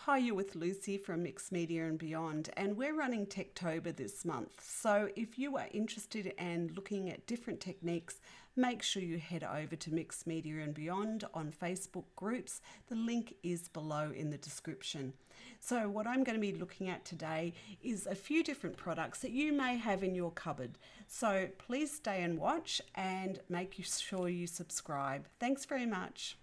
Hi, you're with Lucy from Mixed Media and Beyond, and we're running Techtober this month. So if you are interested in looking at different techniques, make sure you head over to Mixed Media and Beyond on Facebook groups. The link is below in the description. So what I'm going to be looking at today is a few different products that you may have in your cupboard. So please stay and watch and make sure you subscribe. Thanks very much.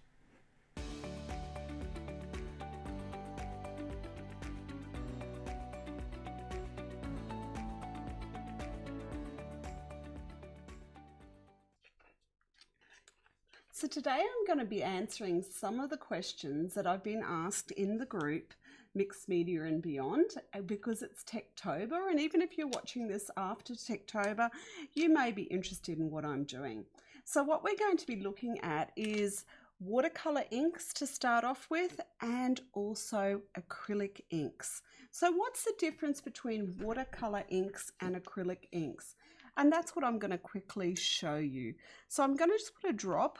So today I'm going to be answering some of the questions that I've been asked in the group Mixed Media and Beyond, because it's Techtober, and even if you're watching this after Techtober, you may be interested in what I'm doing. So what we're going to be looking at is watercolor inks to start off with, and also acrylic inks. So what's the difference between watercolor inks and acrylic inks? And that's what I'm going to quickly show you. So I'm going to just put a drop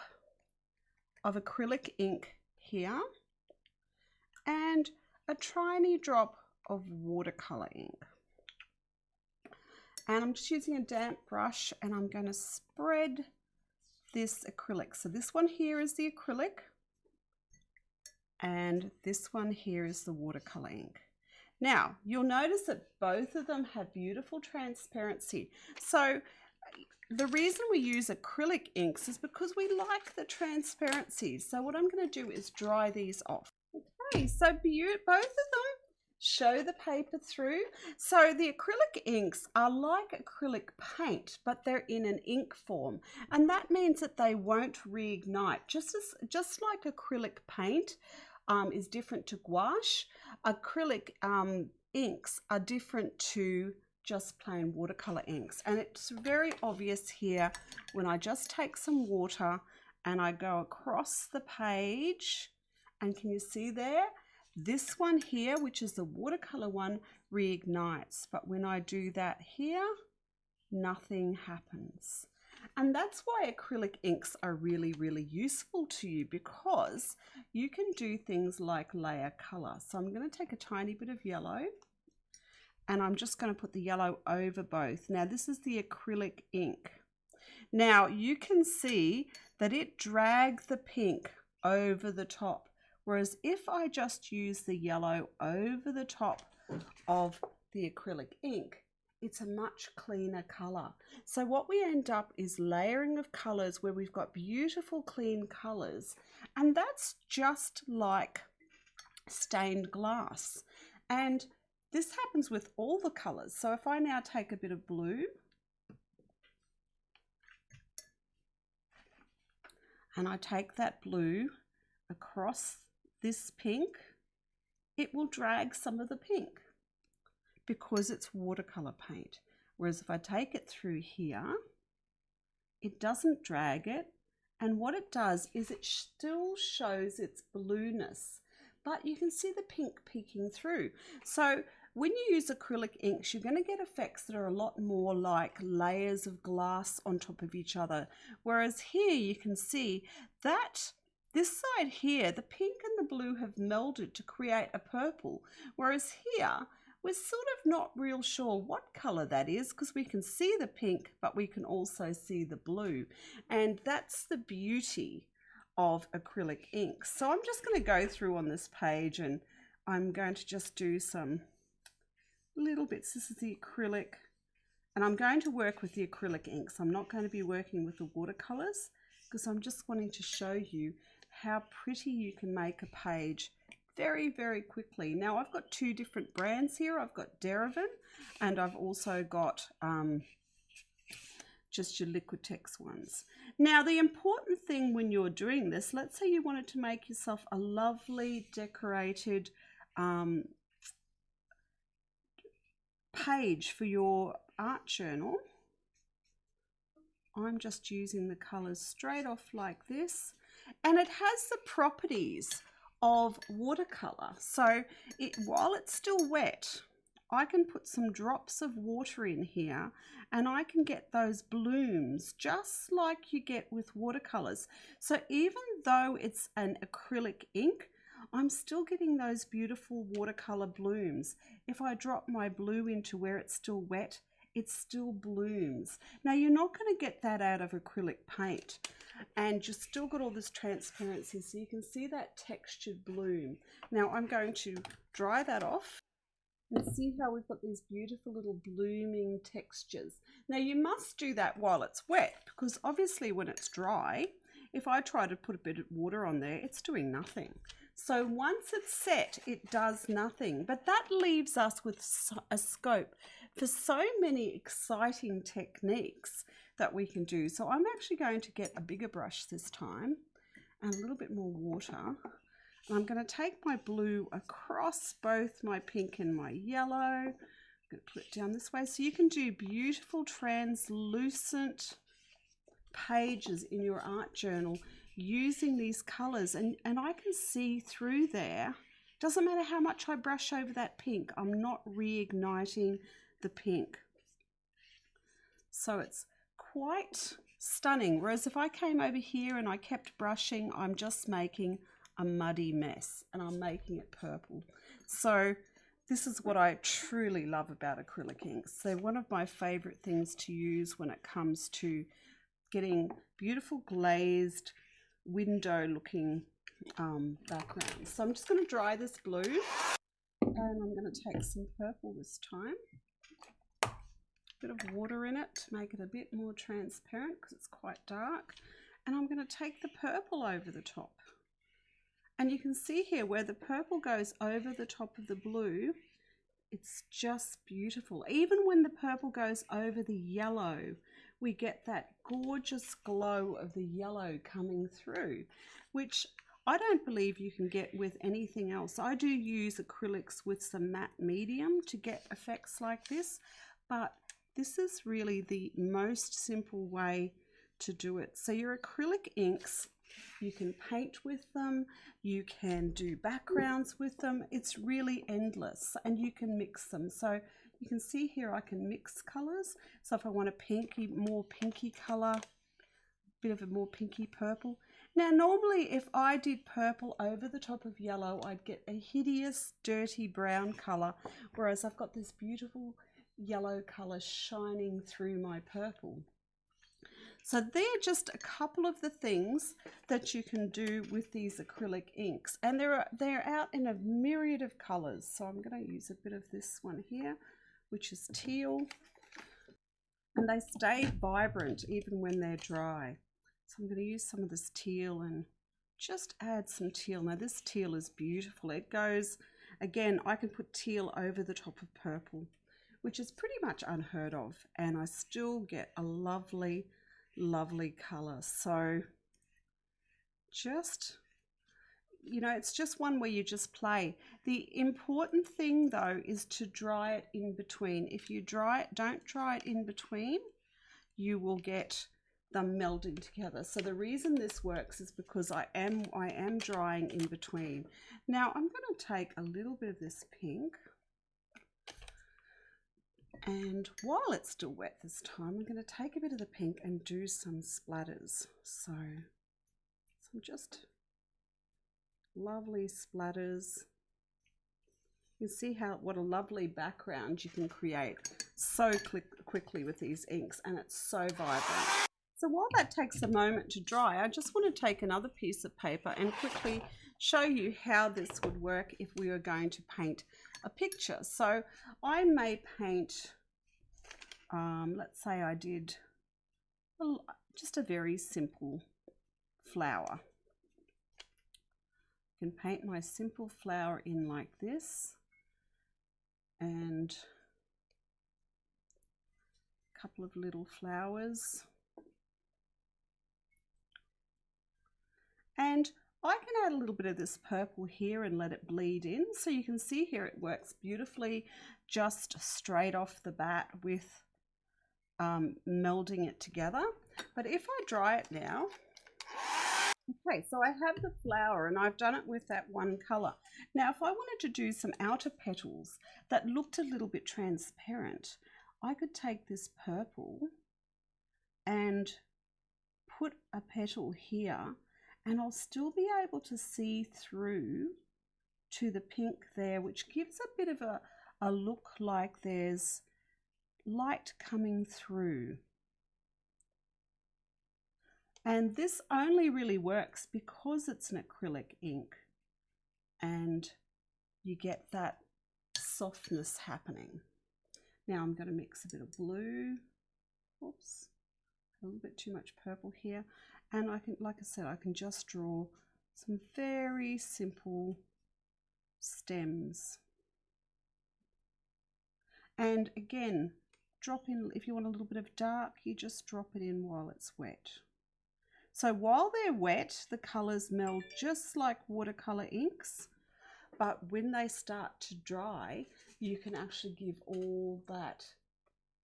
of acrylic ink here and a tiny drop of watercolor ink, and I'm just using a damp brush and I'm going to spread this acrylic. So this one here is the acrylic and this one here is the watercolor ink. Now you'll notice that both of them have beautiful transparency. So the reason we use acrylic inks is because we like the transparency. So what I'm going to do is dry these off. Okay, so both of them show the paper through. So the acrylic inks are like acrylic paint, but they're in an ink form, and that means that they won't reignite. Just like acrylic paint is different to gouache, acrylic inks are different to just plain watercolor inks. And it's very obvious here when I just take some water and I go across the page, and can you see there? This one here, which is the watercolor one, reignites, but when I do that here, nothing happens. And that's why acrylic inks are really, really useful to you, because you can do things like layer color. So I'm going to take a tiny bit of yellow, and I'm just going to put the yellow over both. Now this is the acrylic ink. Now you can see that it drags the pink over the top, whereas if I just use the yellow over the top of the acrylic ink, it's a much cleaner color. So what we end up is layering of colors where we've got beautiful clean colors, and that's just like stained glass. And this happens with all the colors. So if I now take a bit of blue and I take that blue across this pink, it will drag some of the pink because it's watercolor paint. Whereas if I take it through here, it doesn't drag it, and what it does is it still shows its blueness, but you can see the pink peeking through. So when you use acrylic inks, you're going to get effects that are a lot more like layers of glass on top of each other. Whereas here you can see that this side here, the pink and the blue have melded to create a purple. Whereas here, we're sort of not real sure what color that is, because we can see the pink, but we can also see the blue. And that's the beauty of acrylic inks. So I'm just going to go through on this page, and I'm going to just do some little bits. This is the acrylic, and I'm going to work with the acrylic inks. I'm not going to be working with the watercolors, because I'm just wanting to show you how pretty you can make a page very, very quickly. Now I've got two different brands here. I've got Derivan, and I've also got just your Liquitex ones. Now the important thing when you're doing this, let's say you wanted to make yourself a lovely decorated page for your art journal. I'm just using the colors straight off like this, and it has the properties of watercolor. So while it's still wet, I can put some drops of water in here and I can get those blooms just like you get with watercolors. So even though it's an acrylic ink, I'm still getting those beautiful watercolor blooms. If I drop my blue into where it's still wet, it still blooms. Now you're not going to get that out of acrylic paint, and you've still got all this transparency, so you can see that textured bloom. Now I'm going to dry that off and see how we've got these beautiful little blooming textures. Now you must do that while it's wet, because obviously when it's dry, if I try to put a bit of water on there, it's doing nothing. So once it's set, it does nothing. But that leaves us with a scope for so many exciting techniques that we can do. So I'm actually going to get a bigger brush this time and a little bit more water. And I'm going to take my blue across both my pink and my yellow. I'm going to put it down this way. So you can do beautiful translucent pages in your art journal using these colors, and I can see through there. Doesn't matter how much I brush over that pink, I'm not reigniting the pink. So it's quite stunning. Whereas if I came over here and I kept brushing, I'm just making a muddy mess, and I'm making it purple. So this is what I truly love about acrylic inks. They're one of my favorite things to use when it comes to getting beautiful glazed window looking backgrounds. So I'm just going to dry this blue, and I'm going to take some purple this time. A bit of water in it to make it a bit more transparent because it's quite dark. And I'm going to take the purple over the top. And you can see here where the purple goes over the top of the blue, it's just beautiful. Even when the purple goes over the yellow, we get that gorgeous glow of the yellow coming through, which I don't believe you can get with anything else. I do use acrylics with some matte medium to get effects like this, but this is really the most simple way to do it. So your acrylic inks, you can paint with them, you can do backgrounds with them. It's really endless, and you can mix them. So you can see here I can mix colors. So if I want a more pinky color, bit of a more pinky purple. Now normally if I did purple over the top of yellow, I'd get a hideous dirty brown color, whereas I've got this beautiful yellow color shining through my purple. So they're just a couple of the things that you can do with these acrylic inks, and they're out in a myriad of colors. So I'm going to use a bit of this one here, which is teal, and they stay vibrant even when they're dry. So I'm going to use some of this teal and just add some teal. Now this teal is beautiful. It goes, again, I can put teal over the top of purple, which is pretty much unheard of, and I still get a lovely color. So just, you know, it's just one where you just play. The important thing though is to dry it in between. If you don't dry it in between, you will get them melding together. So the reason this works is because I am drying in between. Now I'm going to take a little bit of this pink, and while it's still wet this time, I'm going to take a bit of the pink and do some splatters. So some just lovely splatters. You see what a lovely background you can create so quickly with these inks, and it's so vibrant. So while that takes a moment to dry, I just want to take another piece of paper and quickly show you how this would work if we were going to paint a picture. So I may paint, let's say I did just a very simple flower. I can paint my simple flower in like this, and a couple of little flowers. And I can add a little bit of this purple here and let it bleed in. So you can see here it works beautifully just straight off the bat with melding it together. But if I dry it now, okay, so I have the flower and I've done it with that one color. Now if I wanted to do some outer petals that looked a little bit transparent, I could take this purple and put a petal here, and I'll still be able to see through to the pink there, which gives a bit of a look like there's light coming through. And this only really works because it's an acrylic ink and you get that softness happening. Now I'm going to mix a bit of blue. Oops, a little bit too much purple here. And I can, like I said, I can just draw some very simple stems. And again, drop in, if you want a little bit of dark, you just drop it in while it's wet. So while they're wet, the colours meld just like watercolor inks, but when they start to dry, you can actually give all that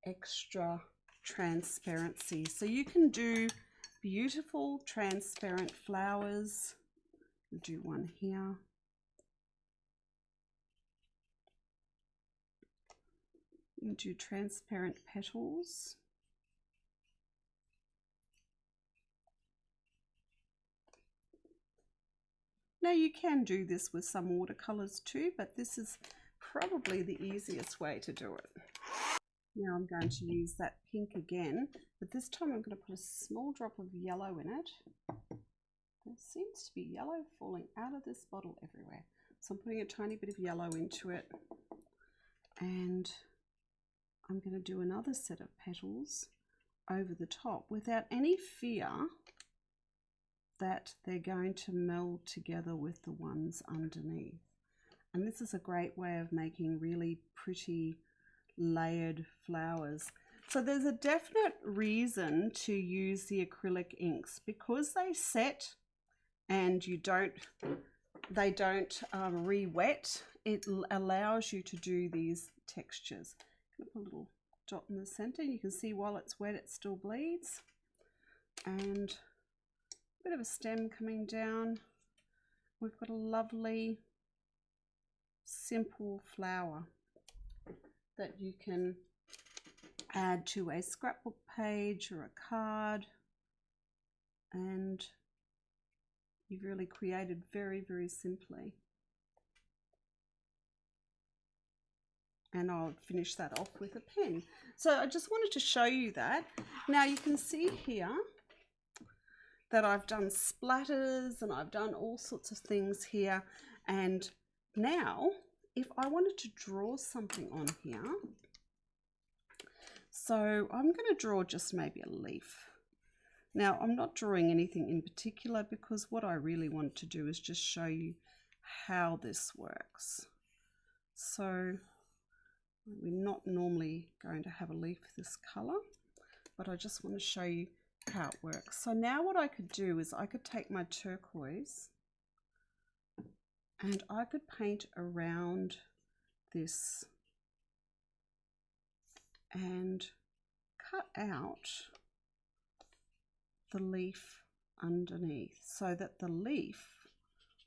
extra transparency. So you can do beautiful transparent flowers. I'll do one here. You can do transparent petals. Now you can do this with some watercolors too, but this is probably the easiest way to do it. Now I'm going to use that pink again, but this time I'm going to put a small drop of yellow in it. There seems to be yellow falling out of this bottle everywhere. So I'm putting a tiny bit of yellow into it, and I'm going to do another set of petals over the top without any fear that they're going to meld together with the ones underneath. And this is a great way of making really pretty layered flowers. So there's a definite reason to use the acrylic inks, because they set and they don't re-wet. It allows you to do these textures. I'm going to put a little dot in the center. You can see while it's wet it still bleeds, and a bit of a stem coming down. We've got a lovely simple flower that you can add to a scrapbook page or a card, and you've really created very, very simply. And I'll finish that off with a pen. So I just wanted to show you that. Now you can see here that I've done splatters and I've done all sorts of things here. And now if I wanted to draw something on here, so I'm going to draw just maybe a leaf. Now I'm not drawing anything in particular, because what I really want to do is just show you how this works. So we're not normally going to have a leaf this color, but I just want to show you how it works. So now what I could do is I could take my turquoise and I could paint around this and cut out the leaf underneath, so that the leaf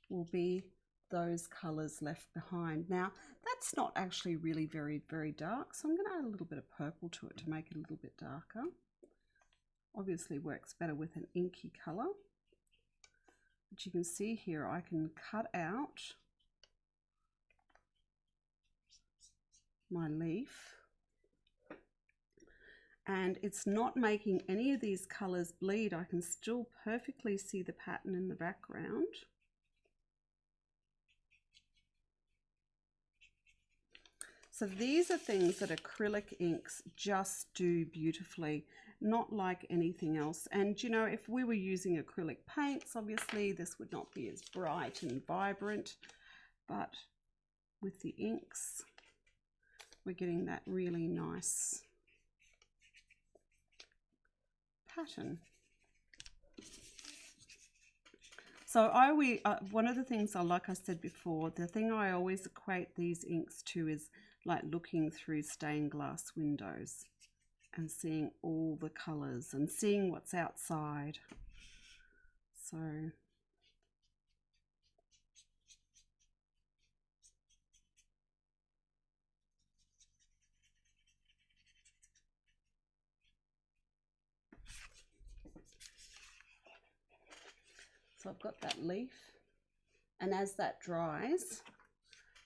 will be those colors left behind. Now that's not actually really very, very dark, so I'm going to add a little bit of purple to it to make it a little bit darker. Obviously works better with an inky color, but you can see here I can cut out my leaf, and it's not making any of these colors bleed. I can still perfectly see the pattern in the background. So these are things that acrylic inks just do beautifully, not like anything else. And you know, if we were using acrylic paints, obviously this would not be as bright and vibrant, but with the inks, we're getting that really nice pattern. So one of the things like I said before, the thing I always equate these inks to is like looking through stained glass windows and seeing all the colors and seeing what's outside. So I've got that leaf, and as that dries,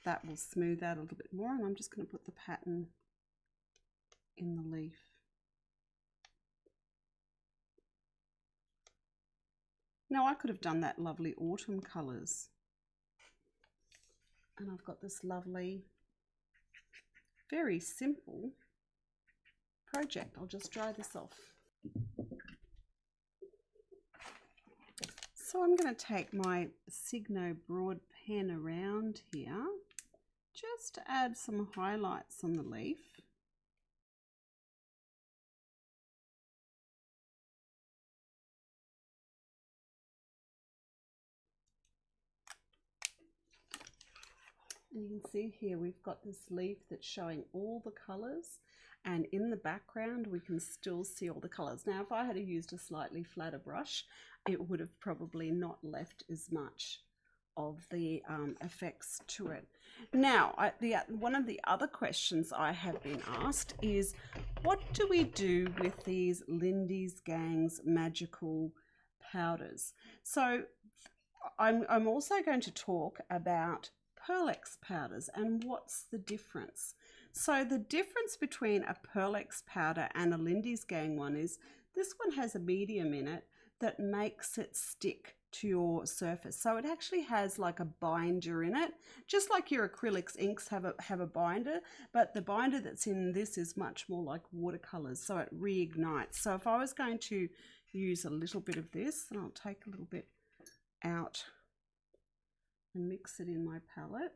that will smooth out a little bit more, and I'm just going to put the pattern in the leaf. Now I could have done that lovely autumn colours, and I've got this lovely, very simple project. I'll just dry this off. So I'm going to take my Signo broad pen around here just to add some highlights on the leaf. And you can see here we've got this leaf that's showing all the colours, and in the background we can still see all the colours. Now if I had used a slightly flatter brush, it would have probably not left as much of the effects to it. Now one of the other questions I have been asked is, what do we do with these Lindy's Gang's magical powders? So I'm also going to talk about Pearl-Ex powders and what's the difference. So the difference between a Pearl-Ex powder and a Lindy's Gang one is this one has a medium in it that makes it stick to your surface. So it actually has like a binder in it, just like your acrylics inks have a binder, but the binder that's in this is much more like watercolors, so it reignites. So if I was going to use a little bit of this, and I'll take a little bit out and mix it in my palette.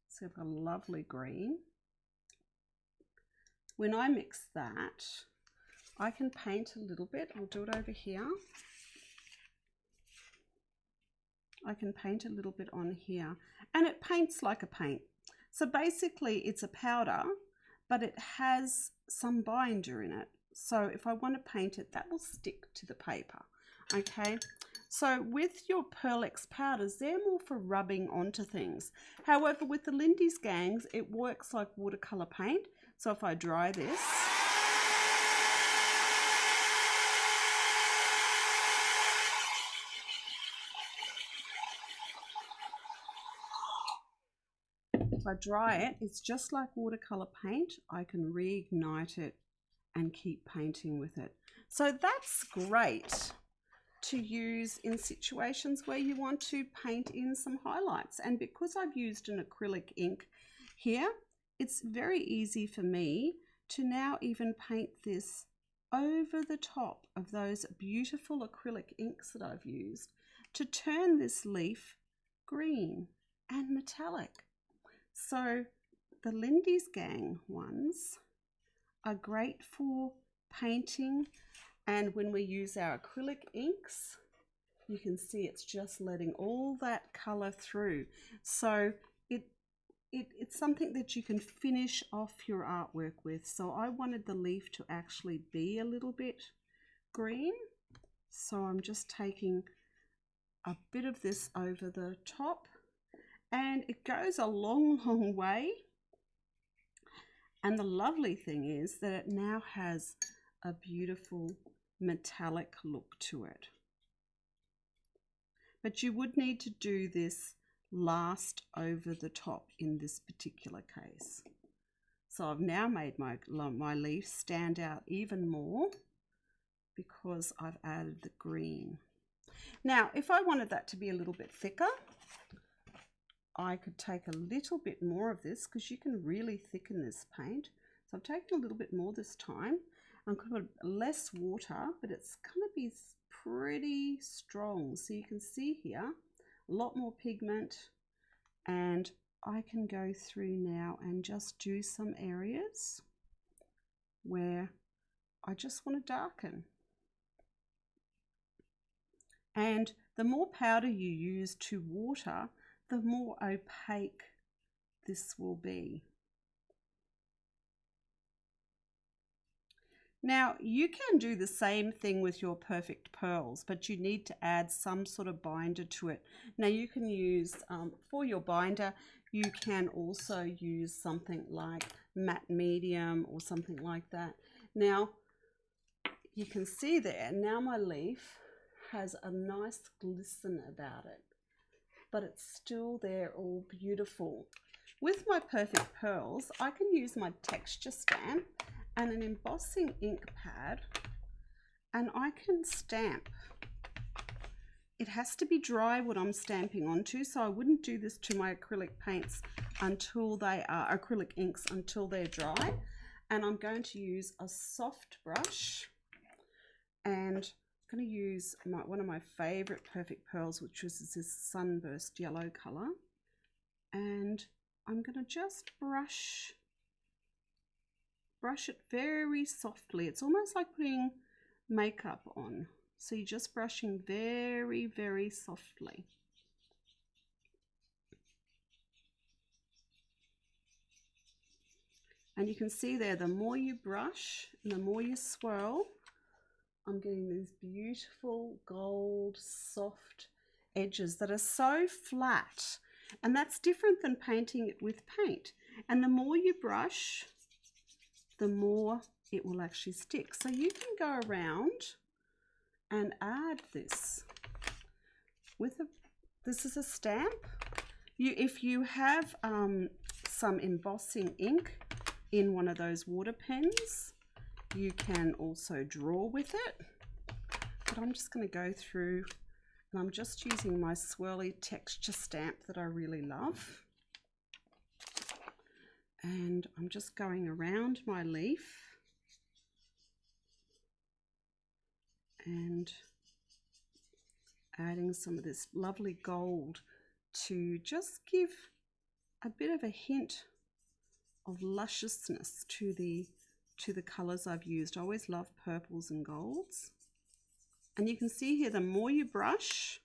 So I've got a lovely green. When I mix that, I can paint a little bit. I'll do it over here. I can paint a little bit on here, and it paints like a paint. So basically it's a powder, but it has some binder in it. So if I want to paint it, that will stick to the paper. Okay, so with your Pearl-Ex powders, they're more for rubbing onto things. However, with the Lindy's Gangs, it works like watercolor paint. So if I dry this, it's just like watercolor paint. I can reignite it and keep painting with it. So that's great to use in situations where you want to paint in some highlights. And because I've used an acrylic ink here, it's very easy for me to now even paint this over the top of those beautiful acrylic inks that I've used to turn this leaf green and metallic. So the Lindy's Gang ones are great for painting, and when we use our acrylic inks, you can see it's just letting all that color through. So it's something that you can finish off your artwork with. So I wanted the leaf to actually be a little bit green. So I'm just taking a bit of this over the top, and it goes a long, long way. And the lovely thing is that it now has a beautiful metallic look to it. But you would need to do this last over the top in this particular case. So I've now made my leaf stand out even more because I've added the green. Now, if I wanted that to be a little bit thicker, I could take a little bit more of this, because you can really thicken this paint. So I've taken a little bit more this time. I'm going to put less water, but it's going to be pretty strong. So you can see here, a lot more pigment, and I can go through now and just do some areas where I just want to darken. And the more powder you use to water, the more opaque this will be. Now, you can do the same thing with your perfect pearls, but you need to add some sort of binder to it. Now, you can use, for your binder, you can also use something like matte medium or something like that. Now, you can see there, now my leaf has a nice glisten about it, but it's still there all beautiful. with my Perfect Pearls, I can use my texture stamp and an embossing ink pad, and I can stamp. It has to be dry what I'm stamping onto, so I wouldn't do this to my acrylic paints until they are acrylic inks until they're dry. And I'm going to use a soft brush, and I'm going to use one of my favorite Perfect Pearls, which was this sunburst yellow color, and I'm going to just brush it very softly. It's almost like putting makeup on. So you're just brushing very, very softly. And you can see there, the more you brush and the more you swirl, I'm getting these beautiful gold soft edges that are so flat. And that's different than painting it with paint. And the more you brush, the more it will actually stick. So you can go around and add this with this is a stamp. If you have some embossing ink in one of those water pens, you can also draw with it. But I'm just going to go through, and I'm just using my swirly texture stamp that I really love. And I'm just going around my leaf and adding some of this lovely gold to just give a bit of a hint of lusciousness to the colors I've used. I always love purples and golds. And you can see here, the more you brush,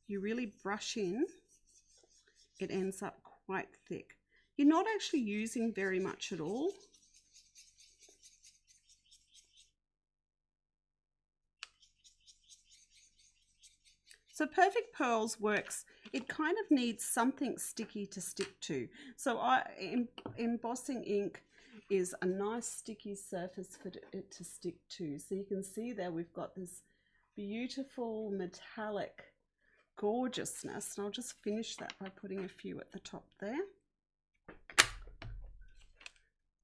you really brush in, it ends up quite thick. You're not actually using very much at all. So Perfect Pearls works, it kind of needs something sticky to stick to. So embossing ink is a nice sticky surface for it to stick to. So you can see there we've got this beautiful metallic gorgeousness. And I'll just finish that by putting a few at the top there.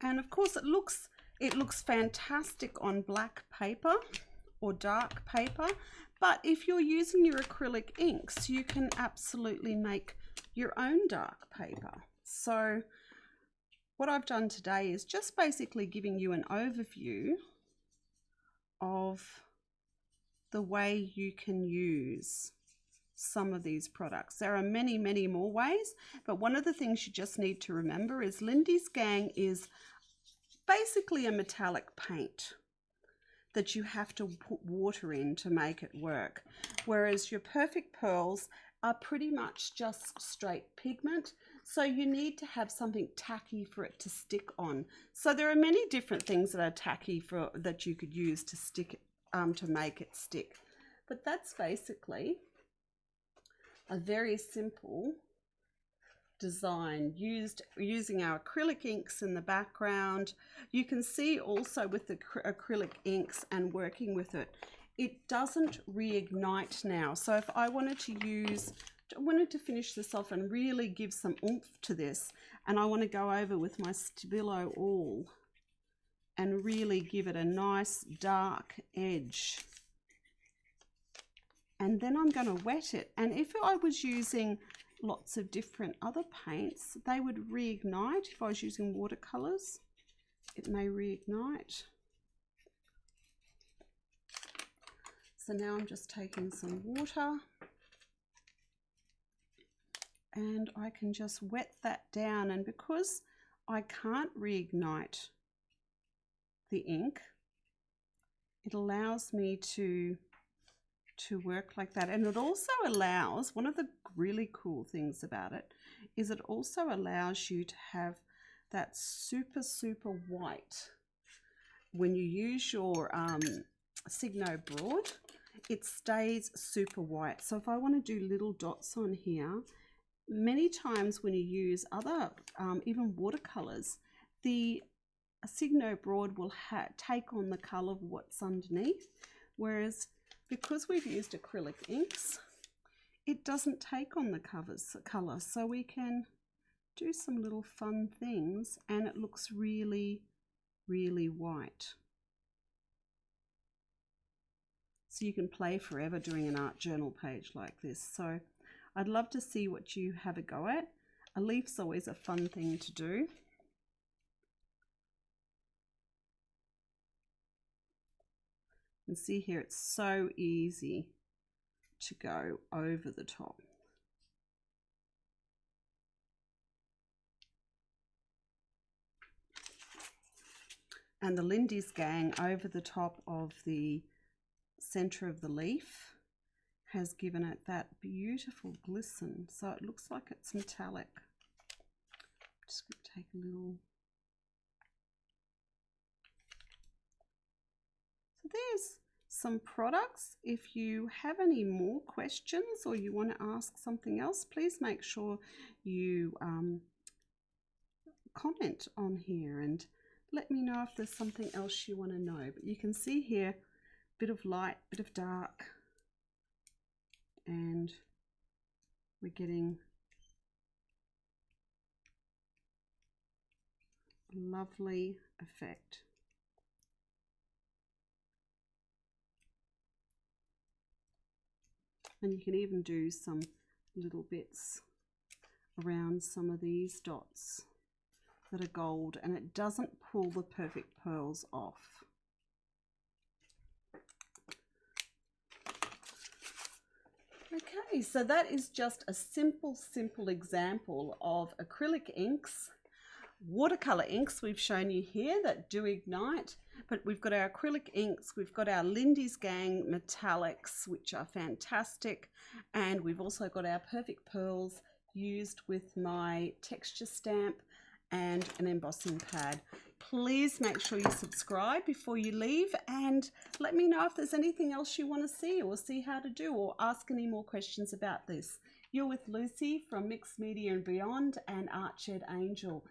And of course it looks fantastic on black paper or dark paper. But if you're using your acrylic inks, you can absolutely make your own dark paper. So what I've done today is just basically giving you an overview of the way you can use some of these products. There are many, many more ways, but one of the things you just need to remember is Lindy's Gang is basically a metallic paint that you have to put water in to make it work. Whereas your Perfect Pearls are pretty much just straight pigment. So you need to have something tacky for it to stick on. So there are many different things that are tacky that you could use to stick to make it stick. But that's basically a very simple design using our acrylic inks in the background. You can see also with the acrylic inks and working with it, it doesn't reignite now. So if I wanted to finish this off and really give some oomph to this, and I want to go over with my Stabilo All and really give it a nice dark edge, and then I'm going to wet it. And if I was using lots of different other paints, they would reignite. If I was using watercolors, it may reignite. So now I'm just taking some water and I can just wet that down. And because I can't reignite the ink, it allows me to work like that. And it also allows, one of the really cool things about it is it also allows you to have that super, super white. When you use your Signo Broad, it stays super white. So if I want to do little dots on here, many times when you use other, even watercolors, the Signo Broad will take on the color of what's underneath. Whereas because we've used acrylic inks, it doesn't take on the colour, so we can do some little fun things and it looks really, really white. So you can play forever doing an art journal page like this. So I'd love to see what you have a go at. A leaf's always a fun thing to do. And see here, it's so easy to go over the top. And the Lindy's Gang over the top of the center of the leaf has given it that beautiful glisten. So it looks like it's metallic. I'm just going to take a little. So there's some products. If you have any more questions or you want to ask something else, please make sure you comment on here and let me know if there's something else you want to know. But you can see here, bit of light, bit of dark, and we're getting a lovely effect. And you can even do some little bits around some of these dots that are gold, and it doesn't pull the perfect pearls off. Okay, so that is just a simple example of acrylic inks. Watercolor inks we've shown you here that do ignite, but we've got our acrylic inks, we've got our Lindy's Gang metallics, which are fantastic, and we've also got our perfect pearls used with my texture stamp and an embossing pad. Please make sure you subscribe before you leave and let me know if there's anything else you want to see or see how to do, or ask any more questions about this. You're with Lucy from Mixed Media and Beyond and Artshed Angel.